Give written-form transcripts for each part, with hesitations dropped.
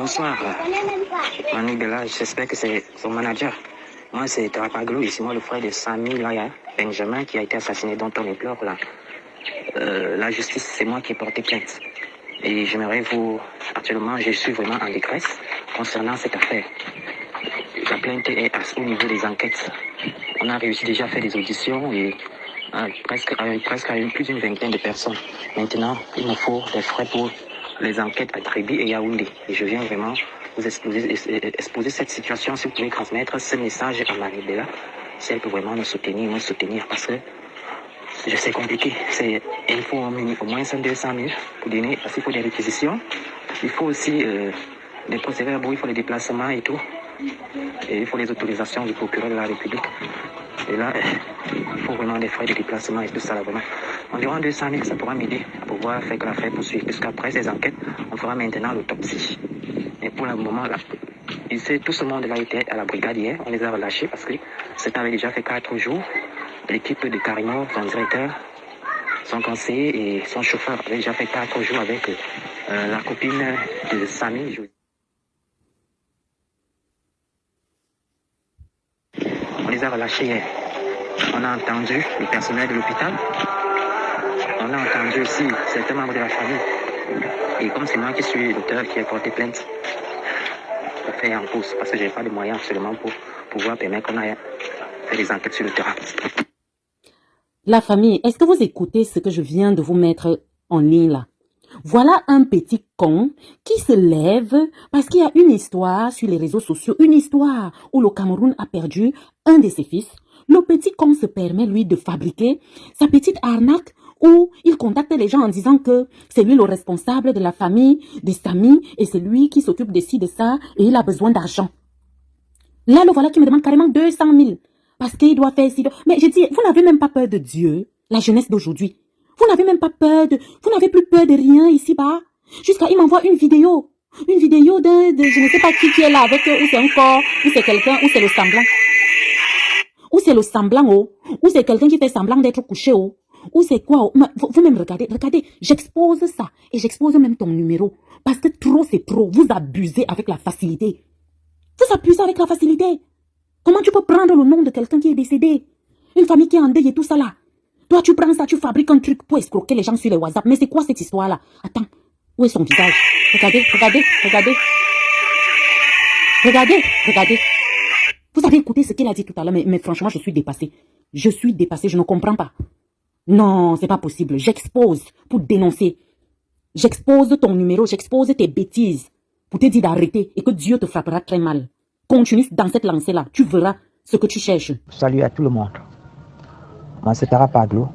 Bonsoir. Manu Bella, j'espère que c'est son manager. Moi, c'est Tarapaglo, ici, moi, le frère de Samy, là, il y a Benjamin qui a été assassiné, dont on implore, là. La justice, c'est moi qui ai porté plainte. Et j'aimerais vous... Actuellement, je suis vraiment en détresse concernant cette affaire. La plainte est au niveau des enquêtes. On a réussi déjà à faire des auditions et presque plus d'une vingtaine de personnes. Maintenant, il me faut des frais pour les enquêtes à Trébi et Yaoundé. Et je viens vraiment vous exposer cette situation. Si vous pouvez transmettre ce message à Marie Bella, si elle peut vraiment me soutenir, parce que c'est compliqué. Il faut au moins 200 000 pour donner, parce qu'il faut des réquisitions. Il faut aussi des procès-verbaux, il faut les déplacements et tout. Et il faut les autorisations du procureur de la République. Et là, il faut vraiment des frais de déplacement et tout ça là, vraiment. Environ 200 000, ça pourra m'aider à pouvoir faire que l'affaire poursuive. Puisqu'après ces enquêtes, on fera maintenant l'autopsie. Et pour le moment, là, tout ce monde-là était à la brigade hier. On les a relâchés parce que cet avait déjà fait 4 jours. L'équipe de Carimo, son directeur, son conseiller et son chauffeur avaient déjà fait 4 jours avec la copine de Samy. On les a relâchés hier. On a entendu le personnel de l'hôpital. On a entendu aussi certains membres de la famille. Et comme c'est moi qui suis l'auteur qui a porté plainte, pour faire en pause, parce que je n'ai pas de moyens absolument pour pouvoir permettre qu'on aille faire des enquêtes sur le terrain. La famille, est-ce que vous écoutez ce que je viens de vous mettre en ligne là? Voilà un petit con qui se lève parce qu'il y a une histoire sur les réseaux sociaux, une histoire où le Cameroun a perdu un de ses fils. Le petit con se permet, lui, de fabriquer sa petite arnaque où il contacte les gens en disant que c'est lui le responsable de la famille de Samy et c'est lui qui s'occupe de ci, de ça et il a besoin d'argent. Là, le voilà qui me demande carrément 200 000 parce qu'il doit faire ci. Mais je dis, vous n'avez même pas peur de Dieu, la jeunesse d'aujourd'hui. Vous n'avez même pas peur vous n'avez plus peur de rien ici-bas. Jusqu'à, il m'envoie une vidéo de, je ne sais pas qui est là avec, ou c'est un corps, ou c'est quelqu'un, ou c'est le semblant. Ou c'est le semblant, oh. Ou c'est quelqu'un qui fait semblant d'être couché, oh. Ou c'est quoi, oh. Vous-même regardez, j'expose ça. Et j'expose même ton numéro. Parce que trop c'est trop. Vous abusez avec la facilité. Vous abusez avec la facilité. Comment tu peux prendre le nom de quelqu'un qui est décédé? Une famille qui est en deuil et tout ça là. Toi, tu prends ça, tu fabriques un truc pour escroquer les gens sur les WhatsApp. Mais c'est quoi cette histoire-là? Attends, où est son visage? Regardez. Vous avez écouté ce qu'il a dit tout à l'heure, mais franchement, je suis dépassée. Je ne comprends pas. Non, c'est pas possible. J'expose pour dénoncer. J'expose ton numéro, j'expose tes bêtises pour te dire d'arrêter et que Dieu te frappera très mal. Continue dans cette lancée-là, tu verras ce que tu cherches. Salut à tout le monde. Moi, c'est Tarapaglo,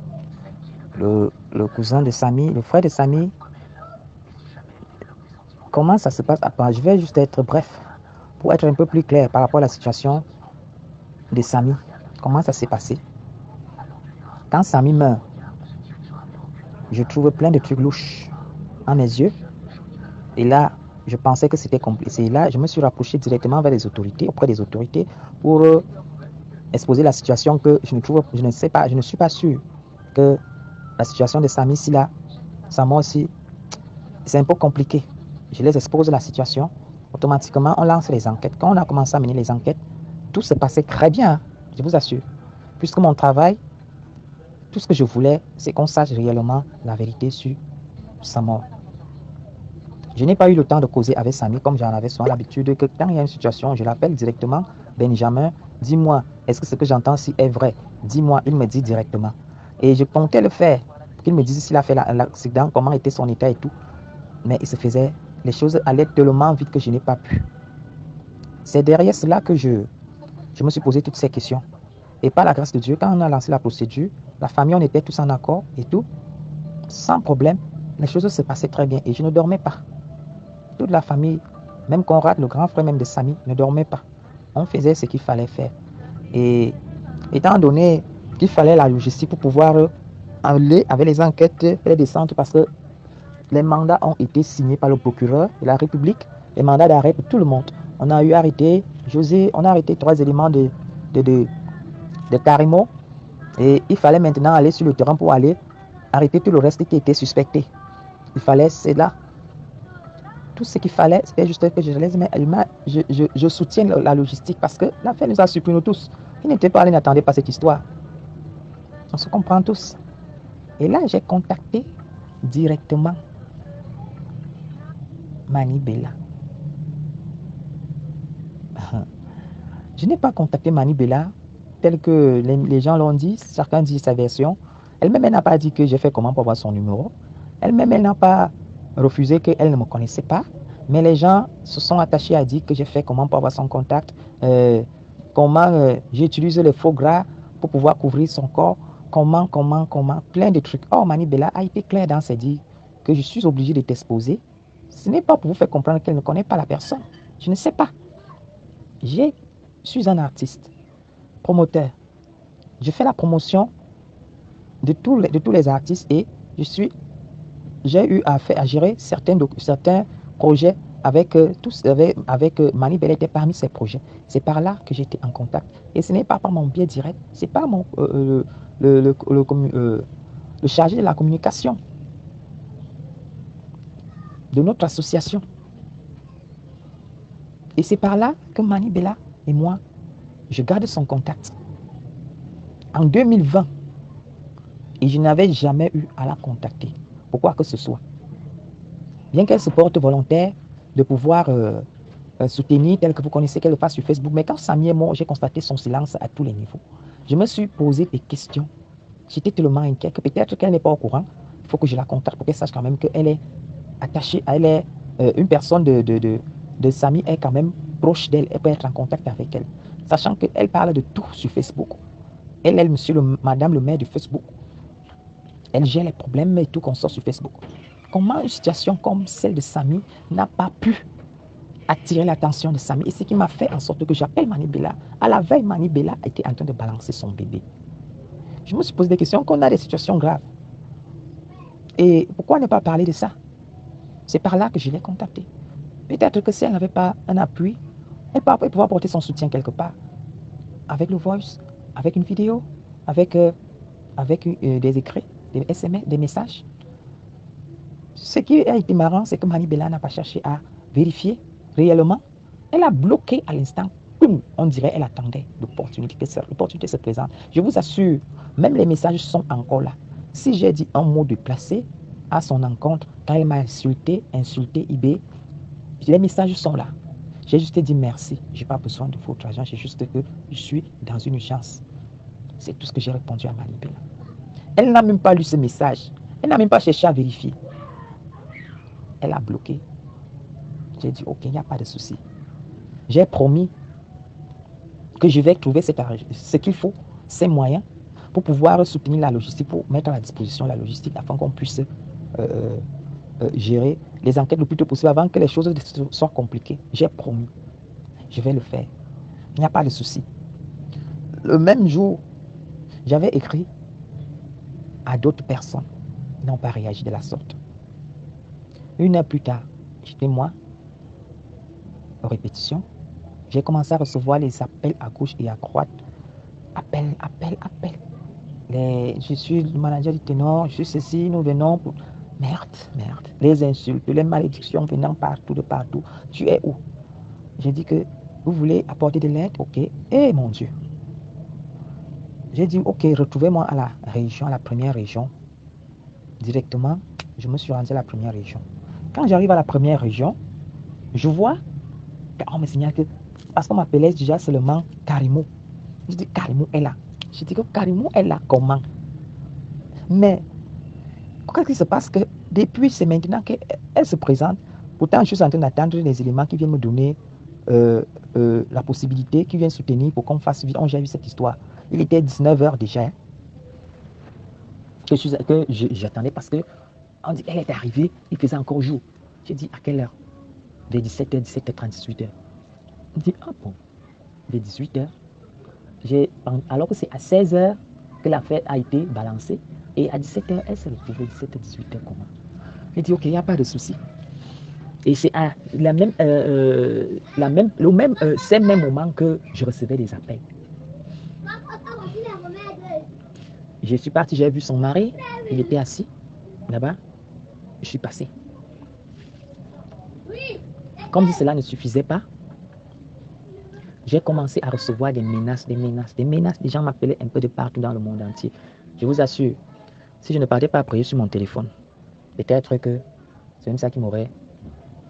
le cousin de Samy, le frère de Samy. Comment ça se passe? Je vais juste être bref, pour être un peu plus clair par rapport à la situation de Samy. Comment ça s'est passé? Quand Samy meurt, je trouve plein de trucs louches à mes yeux. Et là, je pensais que c'était compliqué. Et là, je me suis rapproché directement vers les autorités, auprès des autorités, pour exposer la situation que je ne suis pas sûr que la situation de Samy ici là, sa mort aussi, c'est un peu compliqué. Je les expose la situation. Automatiquement, on lance les enquêtes. Quand on a commencé à mener les enquêtes, tout se passait très bien, je vous assure. Puisque mon travail, tout ce que je voulais, c'est qu'on sache réellement la vérité sur sa mort. Je n'ai pas eu le temps de causer avec Samy comme j'en avais souvent l'habitude que quand il y a une situation, je l'appelle directement. Benjamin, dis-moi, est-ce que ce que j'entends ici est vrai? Dis-moi, il me dit directement. Et je comptais le faire, qu'il me dise s'il a fait l'accident, comment était son état et tout. Mais il se faisait, les choses allaient tellement vite que je n'ai pas pu. C'est derrière cela que je me suis posé toutes ces questions. Et par la grâce de Dieu, quand on a lancé la procédure, la famille, on était tous en accord et tout, sans problème. Les choses se passaient très bien et je ne dormais pas. Toute la famille, même Conrad, le grand frère même de Samy, ne dormait pas. On faisait ce qu'il fallait faire. Et étant donné qu'il fallait la logistique pour pouvoir aller avec les enquêtes, les descentes, parce que les mandats ont été signés par le procureur de la République, les mandats d'arrêt pour tout le monde. On a eu arrêté José, on a arrêté 3 éléments de Carimo. Et il fallait maintenant aller sur le terrain pour aller arrêter tout le reste qui était suspecté. Il fallait cela. tout ce qu'il fallait, c'était juste que je laisse, mais je soutiens la logistique parce que l'affaire nous a surpris nous tous. Il n'était pas là, il n'attendait pas cette histoire. On se comprend tous. Et là, j'ai contacté directement Mani Bella. Je n'ai pas contacté Mani Bella tel que les gens l'ont dit. Chacun dit sa version. Elle-même, elle n'a pas dit que j'ai fait comment pour avoir son numéro. Elle-même, elle n'a pas refusé qu'elle ne me connaissait pas. Mais les gens se sont attachés à dire que j'ai fait comment pour avoir son contact. Comment j'utilise les faux gras pour pouvoir couvrir son corps. Comment, plein de trucs. Or, Mani Bella a été claire dans ses dires que je suis obligé de t'exposer. Ce n'est pas pour vous faire comprendre qu'elle ne connaît pas la personne. Je ne sais pas. Je suis un artiste, promoteur. Je fais la promotion de tous les artistes et j'ai eu à gérer certains projets avec Mani Bella était parmi ces projets. C'est par là que j'étais en contact. Et ce n'est pas par mon biais direct, c'est par le chargé de la communication de notre association. Et c'est par là que Mani Bella et moi, je garde son contact. En 2020, et je n'avais jamais eu à la contacter. Pourquoi que ce soit. Bien qu'elle se porte volontaire de pouvoir soutenir, tel que vous connaissez qu'elle le fasse sur Facebook, mais quand Samy est mort, j'ai constaté son silence à tous les niveaux. Je me suis posé des questions. J'étais tellement inquiet que peut-être qu'elle n'est pas au courant. Il faut que je la contacte pour qu'elle sache quand même qu'elle est attachée, elle est une personne de Samy est quand même proche d'elle, elle peut être en contact avec elle. Sachant qu'elle parle de tout sur Facebook. Elle est madame le maire de Facebook. Elle gère les problèmes et tout qu'on sort sur Facebook. Comment une situation comme celle de Samy n'a pas pu attirer l'attention de Samy? Et ce qui m'a fait en sorte que j'appelle Mani Bella. À la veille, Mani Bella était en train de balancer son bébé. Je me suis posé des questions, qu'on a des situations graves. Et pourquoi ne pas parler de ça? C'est par là que je l'ai contactée. Peut-être que si elle n'avait pas un appui, elle pourrait pouvoir porter son soutien quelque part. Avec le voice, avec une vidéo, avec des écrits, des SMS, des messages. Ce qui a été marrant, c'est que Mani Bella n'a pas cherché à vérifier réellement. Elle a bloqué à l'instant. On dirait qu'elle attendait l'opportunité, que l'opportunité se présente. Je vous assure, même les messages sont encore là. Si j'ai dit un mot déplacé à son encontre, quand elle m'a insulté IB, les messages sont là. J'ai juste dit merci. Je n'ai pas besoin de votre argent, j'ai juste que je suis dans une urgence. C'est tout ce que j'ai répondu à Mani Bella. Elle n'a même pas lu ce message. Elle n'a même pas cherché à vérifier. Elle a bloqué. J'ai dit, ok, il n'y a pas de souci. J'ai promis que je vais trouver ce qu'il faut, ces moyens, pour pouvoir soutenir la logistique, pour mettre à la disposition la logistique, afin qu'on puisse gérer les enquêtes le plus tôt possible, avant que les choses soient compliquées. J'ai promis. Je vais le faire. Il n'y a pas de souci. Le même jour, j'avais écrit à d'autres personnes. Ils n'ont pas réagi de la sorte. Une heure plus tard, j'étais moi, aux répétitions. J'ai commencé à recevoir les appels à gauche et à droite. Appel. Je suis le manager du ténor, je suis ceci, nous venons pour... Merde. Les insultes, les malédictions venant partout, de partout. Tu es où? J'ai dit que vous voulez apporter de l'aide, ok. Eh mon Dieu. J'ai dit, ok, retrouvez-moi à la région, à la première région. Directement, je me suis rendu à la première région. Quand j'arrive à la première région, je vois qu'on me signale que, parce qu'on m'appelait déjà seulement Karimo. Je dis, Karimo est là. Je dis que Karimo est là, comment? Mais, qu'est-ce qui se passe que depuis, c'est maintenant qu'elle se présente. Pourtant, je suis en train d'attendre les éléments qui viennent me donner la possibilité, qui viennent soutenir pour qu'on fasse vite. J'ai vu cette histoire. Il était 19h déjà. Que j'attendais parce que on dit qu'elle est arrivée, il faisait encore jour. J'ai dit, à quelle heure? De 17h, 17h30, 18h. On dit, ah bon, de 18h. Alors que c'est à 16h que la fête a été balancée. Et à 17h, elle s'est retrouvée 17h, 18h, comment? J'ai dit, ok, il n'y a pas de souci. Et c'est à ces mêmes moments que je recevais des appels. Je suis parti, j'ai vu son mari, il était assis là-bas. Je suis passé. Comme si cela ne suffisait pas, j'ai commencé à recevoir des menaces. Les gens m'appelaient un peu de partout dans le monde entier. Je vous assure, si je ne partais pas prier sur mon téléphone, peut-être que c'est même ça qui m'aurait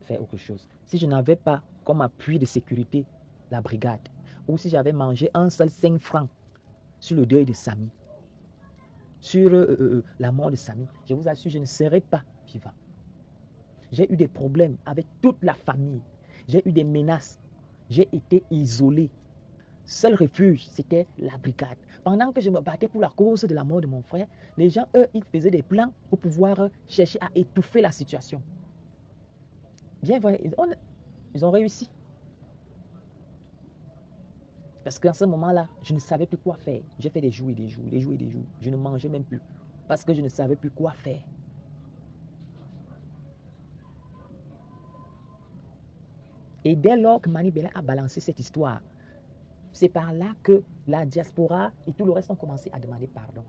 fait autre chose. Si je n'avais pas comme appui de sécurité la brigade, ou si j'avais mangé un seul 5 francs sur le deuil de Samy, sur la mort de Samy, je vous assure, je ne serais pas vivant. J'ai eu des problèmes avec toute la famille. J'ai eu des menaces. J'ai été isolé. Seul refuge, c'était la brigade. Pendant que je me battais pour la cause de la mort de mon frère, les gens, eux, ils faisaient des plans pour pouvoir chercher à étouffer la situation. Bien, voilà, ils ont réussi. Parce qu'à ce moment-là, je ne savais plus quoi faire. J'ai fait des jours et des jours, des jours et des jours. Je ne mangeais même plus. Parce que je ne savais plus quoi faire. Et dès lors que Mani Bella a balancé cette histoire, c'est par là que la diaspora et tout le reste ont commencé à demander pardon.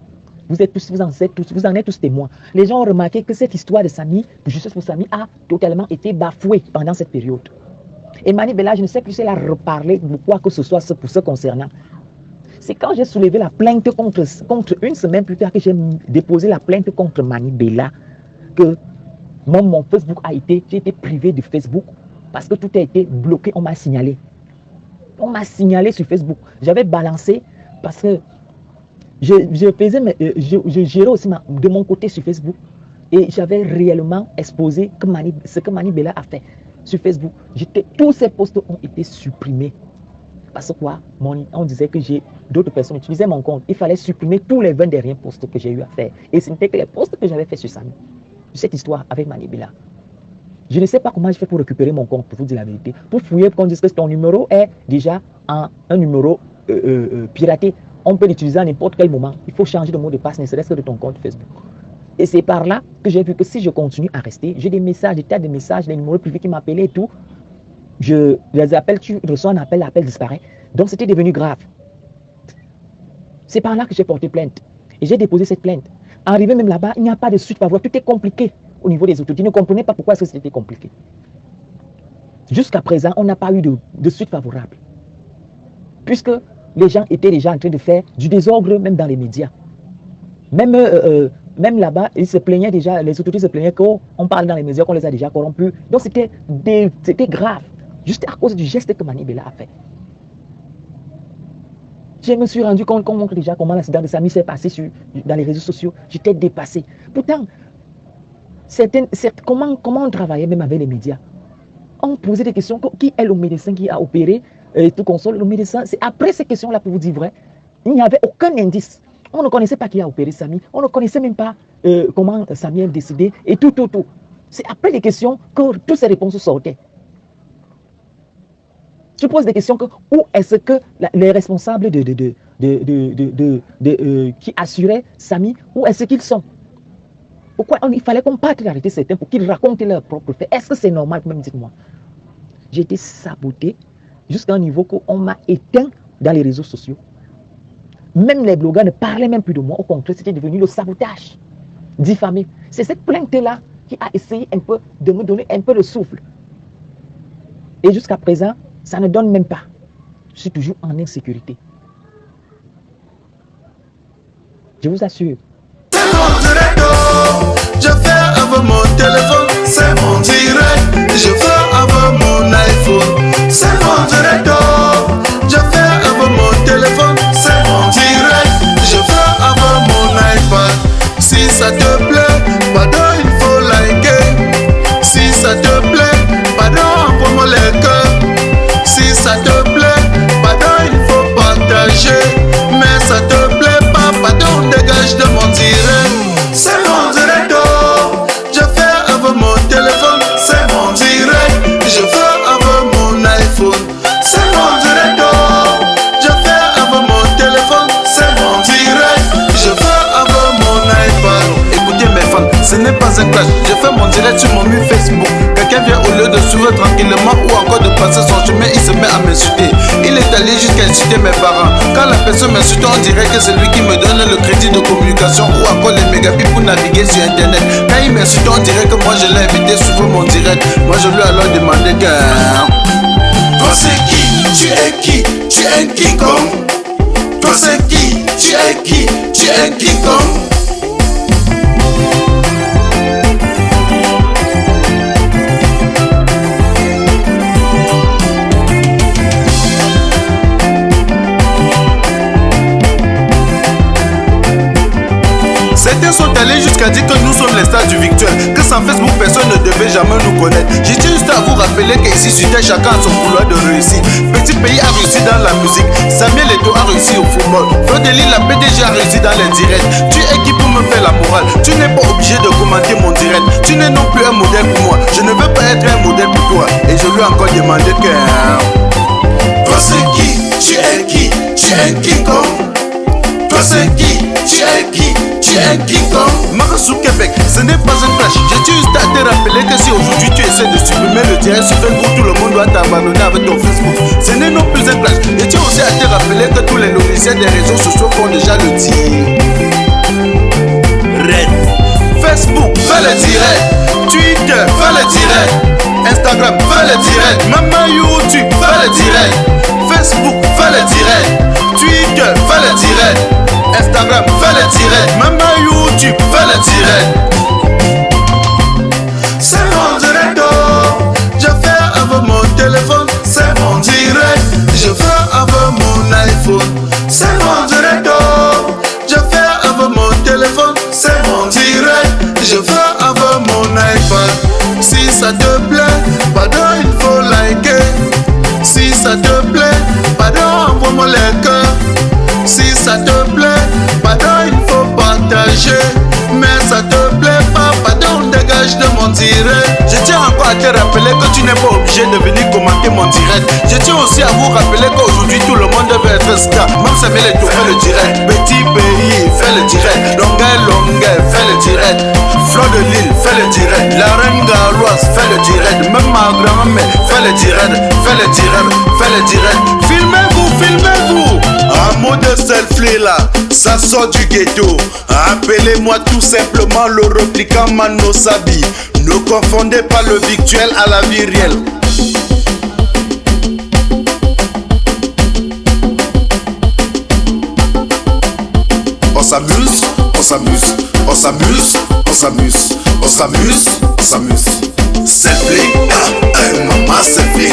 Vous en êtes tous témoins. Les gens ont remarqué que cette histoire de Samy, de justice pour Samy, a totalement été bafouée pendant cette période. Et Mani Bella, je ne sais plus si elle a reparlé de quoi que ce soit pour ce concernant. C'est quand j'ai soulevé la plainte contre une semaine plus tard que j'ai déposé la plainte contre Mani Bella que mon Facebook j'ai été privé de Facebook parce que tout a été bloqué, on m'a signalé. On m'a signalé sur Facebook. J'avais balancé parce que je gérais aussi de mon côté sur Facebook et j'avais réellement exposé ce que Mani Bella a fait sur Facebook. Tous ces posts ont été supprimés. Parce que quoi, on disait que d'autres personnes utilisaient mon compte. Il fallait supprimer tous les 20 derniers posts que j'ai eu à faire. Et ce n'était que les posts que j'avais fait sur Samy. Cette histoire avec Mani Bella. Je ne sais pas comment je fais pour récupérer mon compte, pour vous dire la vérité. Pour fouiller, pour qu'on dise que ton numéro est déjà un numéro piraté. On peut l'utiliser à n'importe quel moment. Il faut changer de mot de passe, ne serait-ce que de ton compte Facebook. Et c'est par là que j'ai vu que si je continue à rester, j'ai des messages, des tas de messages, des numéros privés qui m'appelaient et tout. Je les appelle, tu reçois un appel, l'appel disparaît. Donc c'était devenu grave. C'est par là que j'ai porté plainte. Et j'ai déposé cette plainte. Arrivé même là-bas, il n'y a pas de suite favorable. Tout est compliqué au niveau des autorités. Ils ne comprenaient pas pourquoi c'était compliqué. Jusqu'à présent, on n'a pas eu de suite favorable. Puisque les gens étaient déjà en train de faire du désordre, même dans les médias. Même là-bas, ils se plaignaient déjà, les autorités se plaignaient qu'on parle dans les médias qu'on les a déjà corrompus. Donc c'était grave. Juste à cause du geste que Mani Bella a fait. Je me suis rendu compte déjà comment l'accident de Samy s'est passé dans les réseaux sociaux. J'étais dépassé. Pourtant, comment on travaillait même avec les médias. On posait des questions. Qui est le médecin qui a opéré et tout console. Le médecin, c'est après ces questions-là, pour vous dire vrai, il n'y avait aucun indice. On ne connaissait pas qui a opéré Samy. On ne connaissait même pas comment Samy est décédé et tout. C'est après les questions que toutes ces réponses sortaient. Je pose des questions où est-ce que les responsables qui assuraient Samy, où est-ce qu'ils sont? Pourquoi il fallait qu'on parte d'arrêter certains pour qu'ils racontent leurs propres faits? Est-ce que c'est normal? Même dites-moi. J'ai été saboté jusqu'à un niveau qu'on m'a éteint dans les réseaux sociaux. Même les blogueurs ne parlaient même plus de moi. Au contraire, c'était devenu le sabotage. Diffamé. C'est cette plainte-là qui a essayé un peu de me donner un peu de souffle. Et jusqu'à présent, ça ne donne même pas. Je suis toujours en insécurité. Je vous assure. C'est mon direct, je fais avec mon téléphone. C'est mon direct, je fais avec mon iPhone. C'est mon direct, je fais avec mon téléphone. C'est mon direct, je fais avec mon iPad. Si ça te plaît, pardon, il faut liker. Si ça te plaît, pardon, envoie-moi les cœurs. Si ça te plaît, pardon, il faut partager. Mais ça te plaît pas, pardon, dégage de mon direct. C'est mon direct, je fais avec mon téléphone. C'est mon direct, je fais avec mon iPhone. C'est mon direct, je fais avec mon téléphone. C'est mon direct, je fais avec mon iPad. Écoutez mes fans, ce n'est pas un clash. Je fais mon direct sur mon mur Facebook. Quelqu'un vient au lieu de suivre tranquillement ou encore de passer son chemin, il se met à m'insulter. Il est allé jusqu'à insulter mes parents. Quand la personne m'insulte, on dirait que c'est lui qui me donne le crédit de communication ou encore les mégabits pour naviguer sur internet. Quand il m'insulte, on dirait que moi je l'ai invité sur mon direct. Moi je lui ai alors demandé que... Toi c'est qui? Tu es qui? Tu es King Kong. Toi c'est qui? Tu es qui? Tu es King Kong. Certains sont allés jusqu'à dire que nous sommes les stars du virtuel, que sans Facebook personne ne devait jamais nous connaître. J'ai juste à vous rappeler qu'ici sur Terre chacun a son couloir de réussite. Petit pays a réussi dans la musique, Samuel Eto'o a réussi au football, Fodeli la PDG a réussi dans les directs. Tu es qui pour me faire la morale? Tu n'es pas obligé de commenter mon direct. Tu n'es non plus un modèle pour moi, je ne veux pas être un modèle pour toi. Et je lui ai encore demandé que... Toi c'est qui? Tu es qui? Tu es King Kong. Toi c'est qui? Tu es qui? Tu es King Kong. Marasou Québec, ce n'est pas un clash. J'ai juste à te rappeler que si aujourd'hui tu essaies de supprimer le direct sur Facebook, tout le monde doit t'abandonner avec ton Facebook. Ce n'est non plus un clash. Et tu aussi à te rappeler que tous les logiciels des réseaux sociaux font déjà le tir. Red. Facebook, fais le direct. Twitter, fais le direct. Instagram, fais le direct. Maman YouTube, fais le direct. Facebook, fais le direct. Twitter, fais le direct. Instagram, fais le direct. Maman YouTube, fais le direct. C'est mon direct, oh. Je fais avec mon téléphone. C'est mon direct. Je fais avec mon iPhone. C'est mon direct, oh. Je fais avec mon téléphone. C'est mon direct. Je fais avec mon iPad. Si ça te plaît, pardon, il faut liker. Si ça te plaît, pardon, envoie-moi les cœurs. Si ça te plaît, pardon, il faut partager. Mais ça te plaît pas, pardon, dégage de mon direct. Je tiens encore à te rappeler que tu n'es pas obligé de venir commenter mon direct. Je tiens aussi à vous rappeler qu'aujourd'hui tout le monde veut être star. Même Samuel Eto'o fait le direct. Petit pays, fait le direct. Longueur, fait le direct. Fleur de Lille, fait le direct. La reine Galoise, fait le direct. Même ma grand-mère, fait le direct. Fait le direct, fait le direct. Filmez-vous, filmez-vous. Un mot de selfie là, ça sort du ghetto. Appelez-moi tout simplement le replicant Mano Sabi. Ne confondez pas le virtuel à la vie réelle. On s'amuse, on s'amuse, on s'amuse, on s'amuse, on s'amuse, on s'amuse. Selfie, maman selfie,